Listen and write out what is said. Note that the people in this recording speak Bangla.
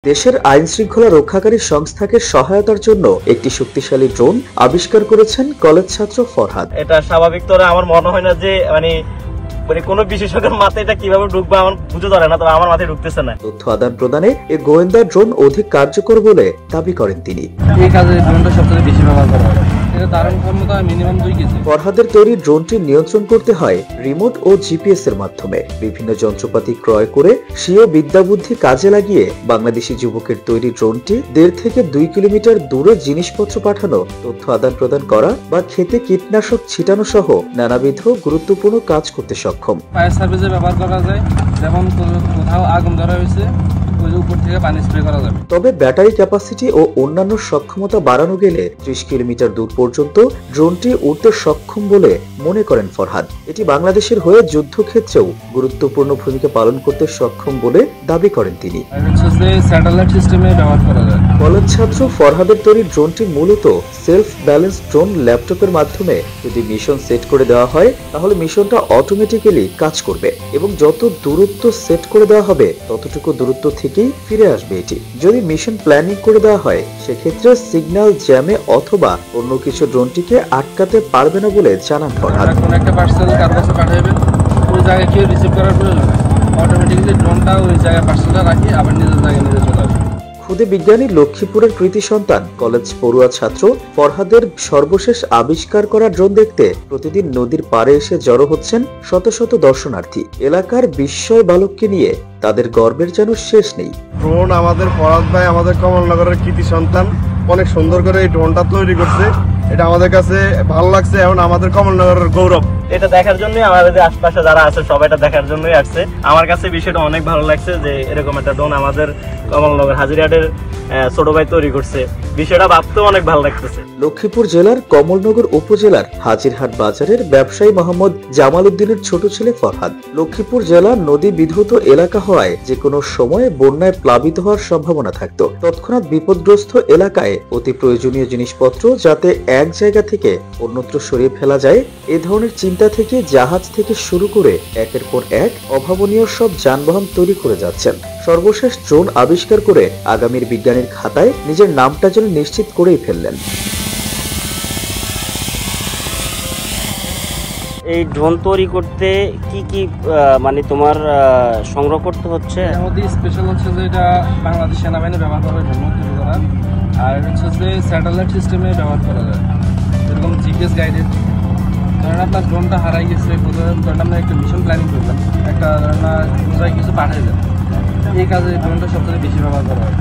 দেশের আইন শৃঙ্খলা রক্ষাকারী সংস্থাকে সহায়তার জন্য একটি শক্তিশালী ড্রোন আবিষ্কার করেছেন কলেজ ছাত্র ফরহাদ। এটা স্বাভাবিক তো আমার মনে হয় না যে মানে কোনো বিশেষজ্ঞের মাথায় এটা কিভাবে ঢুকবে আমার বুঝতে পারে না, তবে আমার মাথায় ঢুকতেছে না। তথ্য আদান প্রদানে এই গোয়েন্দা ড্রোন অধিক কার্যকর বলে দাবি করেন তিনি। এই কাজে ড্রোনটা সবচেয়ে বেশি ব্যবহার করা হয়। এটা ধারণ ক্ষমতা মিনিমাম 2 কেজি। ফরহাদের তৈরি ড্রোনটি নিয়ন্ত্রণ করতে হয় রিমোট ও জিপিএস এর মাধ্যমে। বিভিন্ন যন্ত্রপাতি ক্রয় করে স্বীয় বিদ্যাবুদ্ধি কাজে লাগিয়ে বাংলাদেশি যুবকের তৈরি ড্রোনটি 1.5 থেকে 2 কিলোমিটার দূরে জিনিসপত্র পাঠানো, তথ্য আদান প্রদান করা বা খেতে কীটনাশক ছিটানো সহ নানাবিধ গুরুত্বপূর্ণ কাজ করতে সক্ষম। ফায়ার সার্ভিসে ব্যবহার করা যায়, যেমন কোথাও আগুন ধরা হয়েছে উপর থেকে পানি স্প্রে করা যাবে। তবে ব্যাটারি ক্যাপাসিটি ও অন্যান্য সক্ষমতা বাড়ানো গেলে 30 কিলোমিটার দূর পর্যন্ত ড্রোনটি উড়তে সক্ষম বলে মনে করেন ফরহাদ। এটি বাংলাদেশের হয়ে যুদ্ধক্ষেত্রেও গুরুত্বপূর্ণ ভূমিকা পালন করতে সক্ষম বলে দাবি করেন তিনি। স্যাটেলাইট সিস্টেমে ব্যবহার করা যায়। কলেজ ছাত্র ফরহাদের তৈরি ড্রোনটি মূলত সেলফ ব্যালেন্স ড্রোন। ল্যাপটপের মাধ্যমে যদি মিশন সেট করে দেওয়া হয় তাহলে মিশনটা অটোমেটিক্যালি কাজ করবে এবং যত দূরত্ব সেট করে দেওয়া হবে ততটুকু দূরত্ব থেকেই ফিরে আসবে এটি। যদি মিশন প্ল্যানিং করে দেওয়া হয় সেক্ষেত্রে সিগন্যাল জ্যামে অথবা অন্য কিছু ড্রোনটিকে আটকাতে পারবে না বলে জানান ফরহাদ। কোন একটা পার্সেল কার কাছে পাঠাবেন, ওই জায়গায় কেউ রিসিভ করার প্রয়োজন নেই, অটোমেটিক্যালি ড্রোনটা ওই জায়গায় পার্সেলটা রাখি আবার নিজের জায়গায় নিয়ে চলে আসবে। খুদে বিজ্ঞানী লক্ষ্মীপুরের কৃতি সন্তান কলেজ পড়ুয়া ছাত্র ফরহাদের সর্বশেষ আবিষ্কার করা ড্রোন দেখতে প্রতিদিন নদীর পাড়ে এসে জড়ো হচ্ছেন শত শত দর্শনার্থী। এলাকার বিস্ময় বালককে নিয়ে তাদের গর্বের যেন শেষ নেই। ড্রোন আমাদের ফরহাদ ভাই, আমাদের কমলনগরের কৃতি সন্তান, অনেক সুন্দর করে এই ড্রোনটা তৈরি করছে। এটা আমাদের কাছে ভালো লাগছে, এখন আমাদের কমলনগরের গৌরব। এটা দেখার জন্যই আমাদের যে আশপাশে যারা আছে সবাই এটা দেখার জন্যই আসছে। আমার কাছে বিষয়টা অনেক ভালো লাগছে যে এরকম একটা ড্রোন আমাদের কমলনগর হাজিরহাটের ছোট ভাই তৈরি করছে। বিষয়টা ভাবতেও অনেক ভালো লাগতেছে। লক্ষ্মীপুর জেলার কমলনগর উপজেলার হাজিরহাট বাজারের ব্যবসায়ী মোহাম্মদ জামাল উদ্দিনের ছোট ছেলে ফরহাদ। লক্ষ্মীপুর জেলা নদী বিধৌত এলাকা হওয়ায় যে কোনো সময়ে বন্যায় প্লাবিত হওয়ার সম্ভাবনা থাকত। তৎক্ষণাৎ বিপদগ্রস্ত এলাকায় অতি প্রয়োজনীয় জিনিসপত্র যাতে এক জায়গা থেকে অন্যত্র সরিয়ে ফেলা যায় এ ধরনের চিন্তা থেকে জাহাজ থেকে শুরু করে একের পর এক অভাবনীয় সব যানবাহন তৈরি করে যাচ্ছেন। সর্বশেষ ড্রোন আবিষ্কার করে আগামীর বিজ্ঞানীর খাতায় নিজের নামটা যেন নিশ্চিত করেই ফেললেন। এই ড্রোন তৈরি করতে কি কি মানে তোমার সংগ্রহ করতে হচ্ছে? এর মধ্যে স্পেশাল হচ্ছে যে এটা বাংলাদেশ সেনাবাহিনী ব্যবহার করার জন্য তৈরি করা, আর হচ্ছে যে স্যাটেলাইট সিস্টেমে ব্যবহার করা যায়, এরকম জিপিএস গাইডেড। ধরেন আপনার ড্রোনটা হারাই গেছে, ধরেন আপনি একটা মিশন প্ল্যানিং করবেন, একটা কিছু পাঠাইবেন, এই কাজে ড্রোনটা সবচেয়ে বেশি ব্যবহার করা হয়।